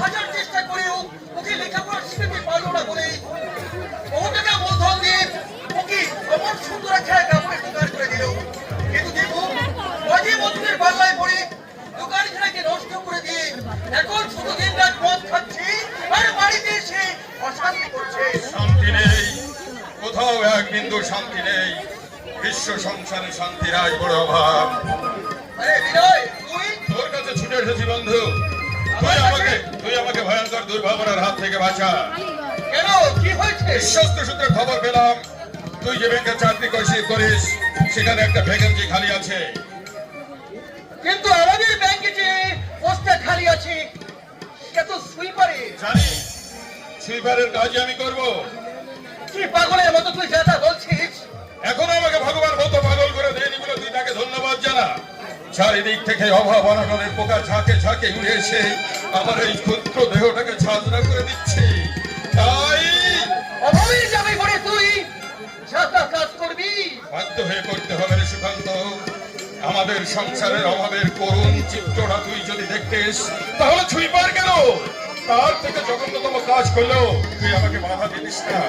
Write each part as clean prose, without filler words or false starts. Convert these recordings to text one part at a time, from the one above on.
হাজার চেষ্টা করেও ওকে লেখাপড়া শিখতে পারলো না বলে বহু টাকা মূলধন দিয়ে ওকে অমন সুন্দর একটা কাপড়ের দোকান করে দিল। কিন্তু দেখো বাজে বন্ধুদের পাল্লায় পড়ে দোকানখানাকে নষ্ট করে দিয়ে এখন শুধু দিন রাত মদ খাচ্ছে আর বাড়িতে এসে অশান্তি করছে। শান্তি নেই, কোথাও এক বিন্দু শান্তি নেই। বিশ্ব সংসারে শান্তির আজ বড় অভাব। আরে বিনয়, তুই তোর কাছে ছুটে এসেছি বন্ধু। তুই আমাকে ভয়ঙ্কর দুর্ভাবনার হাত থেকে বাঁচা। কেন, কি হয়েছে? বিশ্বস্ত সূত্রে খবর পেলাম তুই যে ব্যাংকে চাকরি করিস সেখানে একটা ভ্যাকেন্সি খালি আছে। কিন্তু আমাদের ব্যাংকে যে পোস্টটা খালি আছে সেটা তো সুইপারে। জানি, সুইপারের কাজই আমি করব। কি পাগলের মতো তুই যা তা বলছিস? এখন আমাকে ভগবান মতো পাগল করে দেয়নি বলে তুই তাকে ধন্যবাদ জানা। চারিদিক থেকে অভাব অনটনের পোকা ঝাঁকে ঝাঁকে উড়ে এসে আমার এই ক্ষুদ্র দেহটাকে ছাঁচড়া করে দিচ্ছে। তাই অভাবের জামাই পড়ে তুই যা তা কাজ করবি? বাধ্য হয়ে করতে হবে রে সুকান্ত। আমাদের সংসারের অভাবের করুণ চিত্রটা তুই যদি দেখতিস তাহলে ছুঁইবার কেন? তার থেকে জঘন্যতম কাজ করলেও তুই আমাকে বাধা দিতিস না।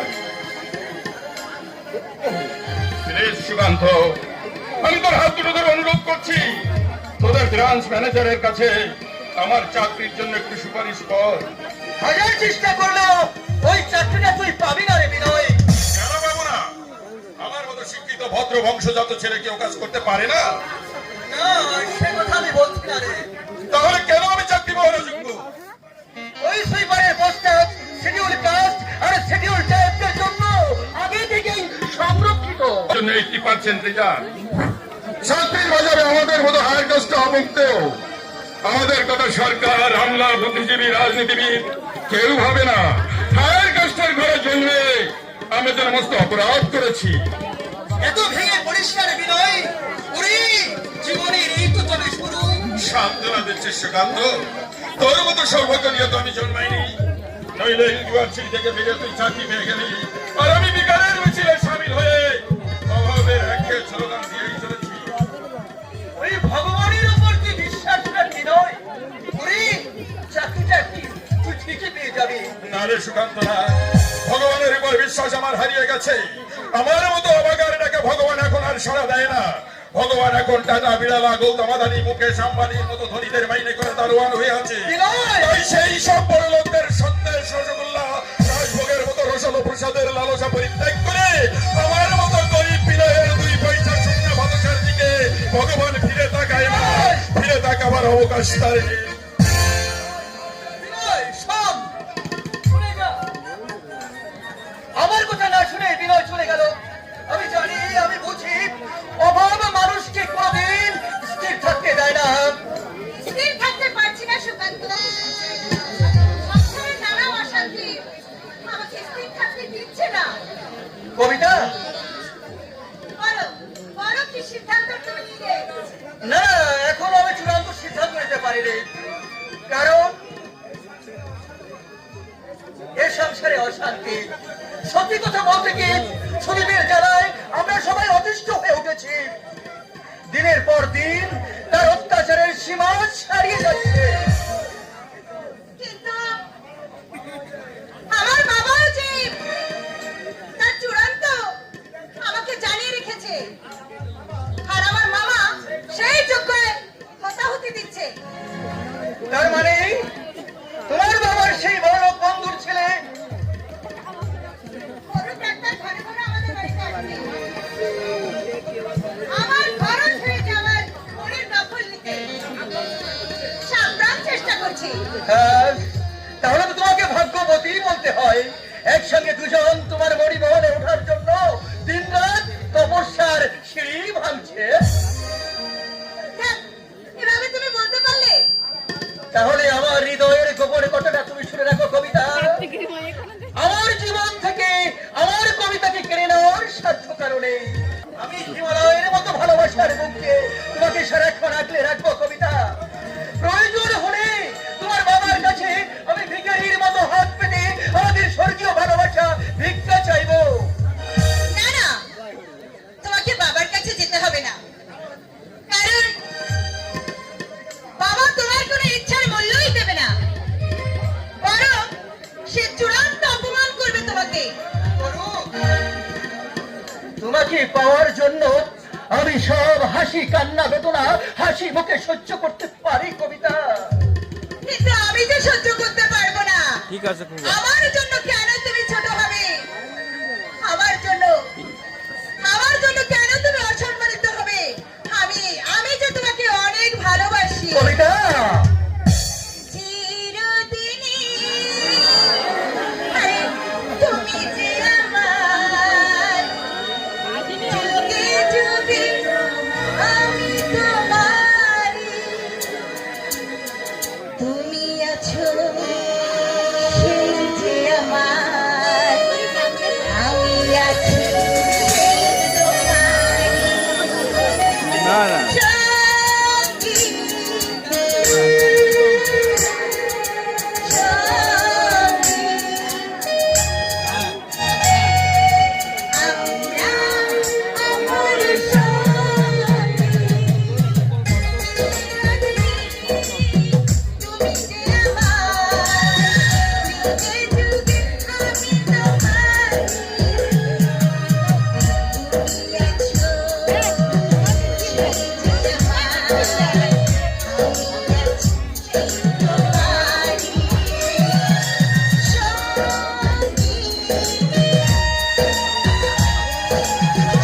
সুকান্ত, আমি তোর হাত দুটো ধরে অনুরোধ করছি, তোদের ব্রাঞ্চ ম্যানেজারের কাছে আমার চাকরির জন্য একটু সুপারিশ কর। হাজার চেষ্টা করলেও ওই চাকরিটা তুই পাবি না রে বিনয়। কেন পাবো না? আমার মতো শিক্ষিত ভদ্র বংশজাত ছেলে কেউ কাজ করতে পারে না? না, সে কথা আমি বলছি না রে। তাহলে কেন আমি চাকরি পাওয়ার যোগ্য? ওই সুইপারের পোস্টটা শিডিউল কাস্ট আর শিডিউল ট্রাইবদের জন্য আগে থেকেই সংরক্ষিত। 80% রিজার্ভ। চাকরির বাজারে আমাদের মতো হায়ার কাস্ট অমুক্ত। আমাদের কথা সরকার, আমলা, বুদ্ধিজীবী, রাজনীতিবিদ কেউ ভাবে না। হায়ার কাস্টের ঘরে জন্মে আমি যেন মস্ত অপরাধ করেছি। এত ভেঙে পরিষ্কার বিনয়, ওরে জীবনের এই তো তবে শুরু। সান্ত্বনা দিচ্ছে সুকান্ত, তোর মতো সৌভাগ্য নিয়ে তো আমি জন্মাইনি। নইলে ইউনিভার্সিটি থেকে বেরিয়ে তুই চাকরি পেয়ে গেলি আর আমি বিকারের মিছিলে সামিল হয়ে অভাবের একঘেয়ে স্লোগান দিয়েই চলেছি। ওই ভগবানের উপর তুই বিশ্বাস রাখি নয়, ওরে চাকরিটা কি তুই ঠিকই পেয়ে যাবি। না রে সুকান্ত না, ভগবানের উপর বিশ্বাস আমার হারিয়ে গেছে। আমার মতো অবাগারটাকে ভগবান এখন আর সাড়া দেয় না। ভগবান এখন টাটা বিড়ালা, গৌতম আদানি, মুকেশ আম্বানির মতো ধনীদের মাইনে করে দারোয়ান হয়ে আছে। তাই সেই সব বড় লোকদের সন্দেশ, রসগোল্লা, রাজভোগের মতো রসল প্রসাদের লালসা পরিত্যাগ করে আমার মতো গরিব বিনয়ের 2 পয়সা শূন্য ভাতসার দিকে ভগবান ফিরে তাকায় না। ফিরে তাকাবার অবকাশ তার নেই। বিনয় শোন, শুনে যা। আমার কথা না শুনে বিনয় চলে গেল। আমি জানি, আমি বুঝি, অভাব মানুষকে কোনদিন স্থির থাকতে দেয় না। স্থির থাকতে পারছি না সুকান্ত। সংসারে নানা অশান্তি আমাকে স্থির থাকতে দিচ্ছে না। কবিতা, বলো বলো কি সিদ্ধান্ত তুমি নিলে? না এখনো আমি চূড়ান্ত সিদ্ধান্ত নিতে পারিনি। কারণ এ সংসারে অশান্তি। সত্যি কথা বলতে কি, সুদীপের জ্বালায় আমরা সবাই অতিষ্ঠ হয়ে উঠেছি। দিনের পর দিন তার অত্যাচারের সীমা ছাড়িয়ে যাচ্ছে। কিন্তু আমার বাবাও যে তার চূড়ান্ত আমাকে জানিয়ে রেখেছে, আর আমার মামা সেই যোগ্যে হতাহতি দিচ্ছে। তার মানে তোমার বাবার সেই বড় বন্ধুর ছেলে বড় ডাক্তার ঘরে ঘরে আমাদের বাড়িতে আসছে। আমার খরচ হয়েছে আমার মনের দখল নিতে। সাপ্রাণ চেষ্টা করছি। তাহলে তো তোমাকে ভাগ্যবতী বলতে হয়। একসঙ্গে দুজন তোমার মরিমহলে ওঠার জন্য দিন রাত তপস্যার সিঁড়ি ভাঙছে। ধ্যাৎ, এভাবে তুমি বলতে পারলে? তাহলে আমার হৃদয়ের গোপন কথাটা তুমি শুনে রাখো কবিতা। আমার জীবন থেকে আমার কবিতাকে কেড়ে নেওয়ার সাধ্য কারণে আমি হিমালয়ের মতো ভালোবাসার বুকে তোমাকে সারাক্ষণ আগলে রাখবো কবিতা। প্রয়োজন হলে তোমার বাবার কাছে আমি ভিখারির মতো হাত পেতে আমাদের স্বর্গীয় ভালোবাসা ভিক্ষা চাইবো। না না, তোমাকে বাবার কাছে যেতে হবে না। কারণ তোমাকে পাওয়ার জন্য আমি সব হাসি কান্না বেদনা হাসি মুখে সহ্য করতে পারি কবিতা, কিন্তু আমি যে সহ্য করতে পারবো না। ঠিক আছে আমার জন্য কেন তুমি ছোট হবে? আমার জন্য কেন তুমি অসম্মানিত হবে? আমি যে তোমাকে অনেক ভালোবাসি কবিতা। চিরদিনই আরে তুমি যে আমার, যুগে যুগে আমি তোমারই। তুমি আছো সেই যে আমার, আমি আছি সেই তোমারই। না না সঙ্গী, সঙ্গী, আমরা আমার সঙ্গী। তুমি যে আমার, যুগে যুগে আমি তোমারই। তুমি আছো সেই যে আমার, আমি আছি সেই তোমারই। সঙ্গী,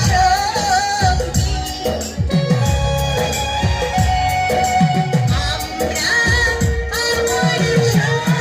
সঙ্গী, আমরা আমার সঙ্গী।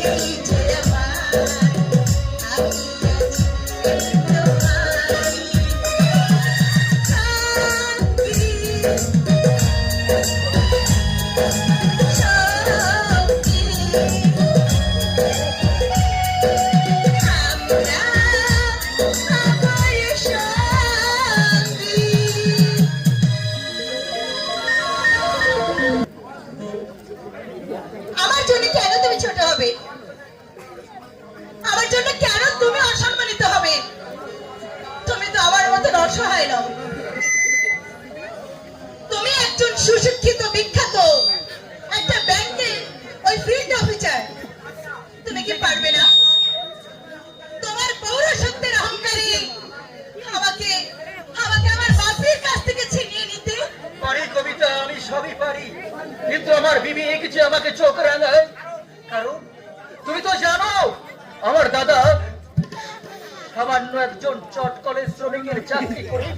সেই যে আমার আমি আছি তোমারই আমার জন্য কেন তুমি ছোট হবে? আমার জন্য কেন তুমি অসম্মানিত হবে? তুমি তো আমার মতন অসহায় নও। তুমি একজন সুশিক্ষিত বিখ্যাত একটা ব্যাংকের ওই ফিল্ড অফিসার। তুমি কি পারবে না তোমার পৌরসত্বের অহংকারে আমাকে আমাকে আমার বাপের কাছ থেকে ছিনিয়ে নিতে? পারি কবিতা, আমি সবই পারি, কিন্তু আমার বিবেক যে আমাকে চোখ রাঙায়। কারণ তুমি তো জানো আমার দাদা সামান্য একজন চট কলেজ শ্রমিকের চাকরি করে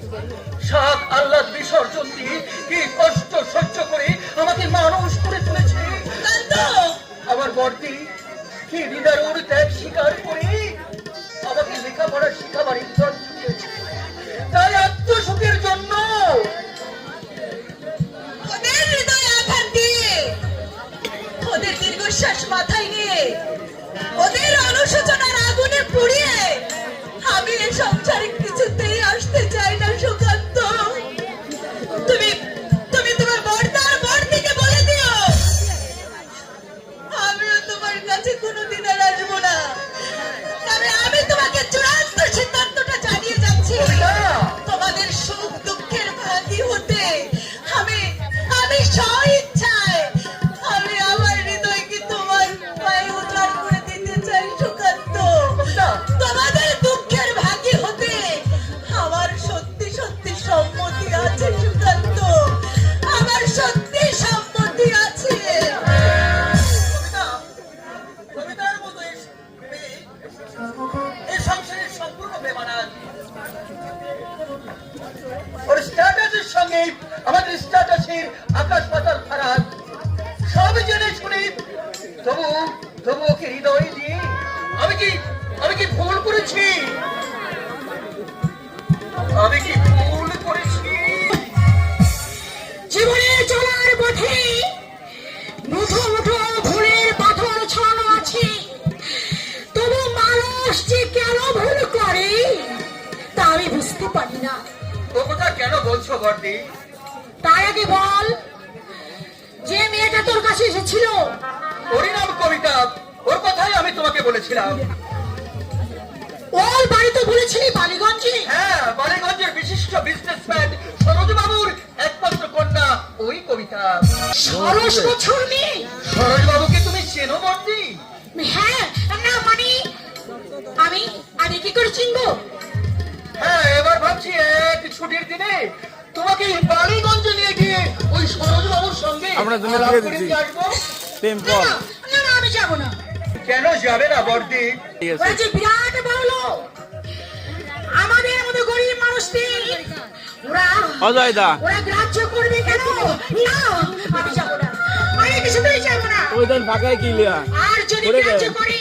সাত আহ্লাদ বিসর্জন দিয়ে কি কষ্ট সহ্য করে আমাকে মানুষ করে তুলেছে। আমার বর্দি কি নিদারুণ ত্যাগ স্বীকার করে আমাকে লেখাপড়া শিখাবার ইচ্ছা জুগিয়েছে। তাই আত্মসুখের জন্য ওদের হৃদয়ে আঘাত দিয়ে, ওদের দীর্ঘশ্বাস মাথায় নিয়ে, ওদের অনুশোচনার আগুনে পুড়িয়ে আমি এই সংসারে কিছুতেই আসতে চাই না সুকান্ত। তুমি তুমি তোমার বর্দার বর্দিকে বলে দিও আমিও তোমার কাছে কোনোদিন আর আসবো না। তবে আমি তোমাকে চূড়ান্ত সিদ্ধান্তটা জানিয়ে যাচ্ছি, তোমাদের সুখ দুঃখের ভাগী হতে আমি আমি স্বইচ্ছায় আমি আমার হৃদয়কে তোমার পায়ে উজাড় করে দিতে চাই সুকান্ত। তোমাদের দুঃখের ভাগী হতে আমার সত্যি সত্যি সম্মতি আছে সুকান্ত, আমার সত্যি সম্মতি আছে। কবিতার মতো এই সংসারের সম্পূর্ণ বেমানান। ওর স্ট্যাটাসের সঙ্গে আমাদের স্ট্যাটাসের আকাশ পাতাল ফারাক। সব জেনে শুনে তবু তবু ওকে হৃদয় দিয়ে আমি কি ভুল করেছি? আমি কি ভুল করেছি? জীবনে চলার পথে মুঠো মুঠো ভুলের পাথর ছড়ানো আছে, তবু মানুষ যে কেন ভুল করে তা আমি বুঝতে পারি না। ও কথা কেন বলছো বর্দি? তার আগে বল, যে মেয়েটা তোর কাছে এসেছিল ওরই নাম কবিতা, ওর কথাই আমি তোমাকে বলেছিলাম। ওর বাড়ি তো বলেছিলি বালিগঞ্জে। হ্যাঁ, বালিগঞ্জের বিশিষ্ট বিজনেসম্যান সরোজ বাবুর একমাত্র কন্যা ওই কবিতা। ষোড়শ বছর মেয়ে। সরোজ বাবুকে তুমি চেনো বর্দি? হ্যাঁ, না মানে আমি আমি কি করে চিনবো? হ্যাঁ, এবার ভাবছি এক ছুটির দিনে তোমাকে বালিগঞ্জে নিয়ে গিয়ে ওই সরোজ বাবুর সঙ্গে আমরা দুজনে আলাপ দিয়ে করে দিচ্ছি। দিয়ে আসবো। টেম্পল না না আমি যাবো না। কেন যাবে না বর্দি? ঠিক ওরা আছে যে বিরাট বড় লোক, আমাদের মতো গরিব মানুষদের ওরা অজয় দা ওরা গ্রাহ্য করবে কেন? না আমি যাবো না, আমি কিছুতেই যাবো না। ওই দিন ফাঁকায় কি লিয়া আর যদি ওরে গ্রাহ্য গেল। করি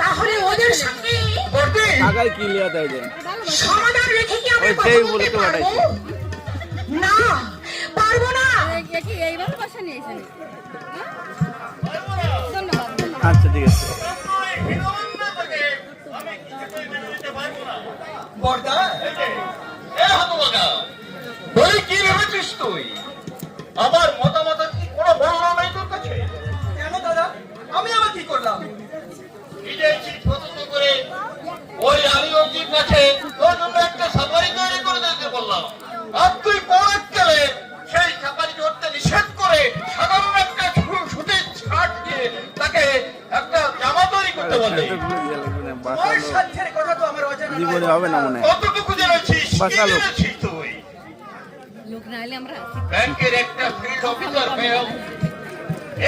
তাহলে ওদের সঙ্গে বর্দি ফাঁকায় কি লিয়া তাই দেন সমাধান রেখে কি আমরা ওই কথা সেই বলতে বলতে পারবো? পাঠাইছে। না পারবো না। এইভাবে বাসা নিয়েছেন। ধন্যবাদ। আচ্ছা ঠিক আছে বর্দা এ হতভাগা, বই কি ভেবেছিস তুই? আমার মতামত কি কোনো মূল্য নাই তোর কাছে? কেন দাদা, আমি আবার কি করলাম? বিদেশি পছন্দ করে ওই আলিগঞ্জের কাছে তোর জন্য একটা সাফারি তৈরি করে দিতে বললাম, আর তুই পরকালে সেই সাফারি করতে নিষেধ করে সাধারণ একটা সুতির ছাট দিয়ে তাকে একটা জামা তৈরি করতে বললি। ওই সাধ্যের কথা তো আমার অজানা নয়। জীবনে হবে না মনে হয় কতটুকু জেনেছিস? কি বাঁচালো। জেনেছিস তুই? লোক না হলে আমরা ব্যাংকের একটা ফিল্ড অফিসার হয়েও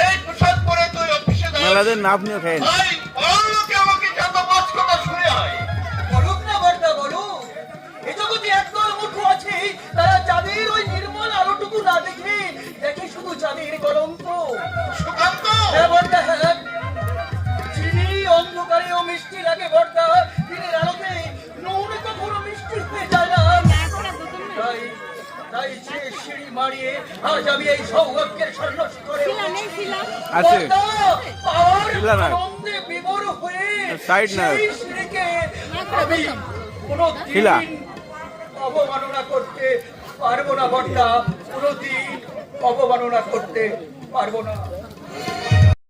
এই পোশাক পরে তুই অফিসে মেলাদের নাপ নিয়ে খেয়ে ভাই লোকে আমাকে যত বাজ কথা শুনে হয়। বলুক না বর্দা, বলুক। এই জগতে একদল মূর্খ আছে, তারা চাঁদের ওই নির্মল আলোটুকু না দেখে দেখে শুধু চাঁদের কলঙ্ক। সুকান্ত, হ্যাঁ বর্দা, হ্যাঁ। আছে। বর্দা, আর শিলা না। আনন্দে বিভোর হয়ে সাইড না। সেই সিঁড়িকে আমি কোনোদিন শিলা। অবমাননা করতে পারবো না বর্দা, কোনোদিন অবমাননা করতে পারবো না।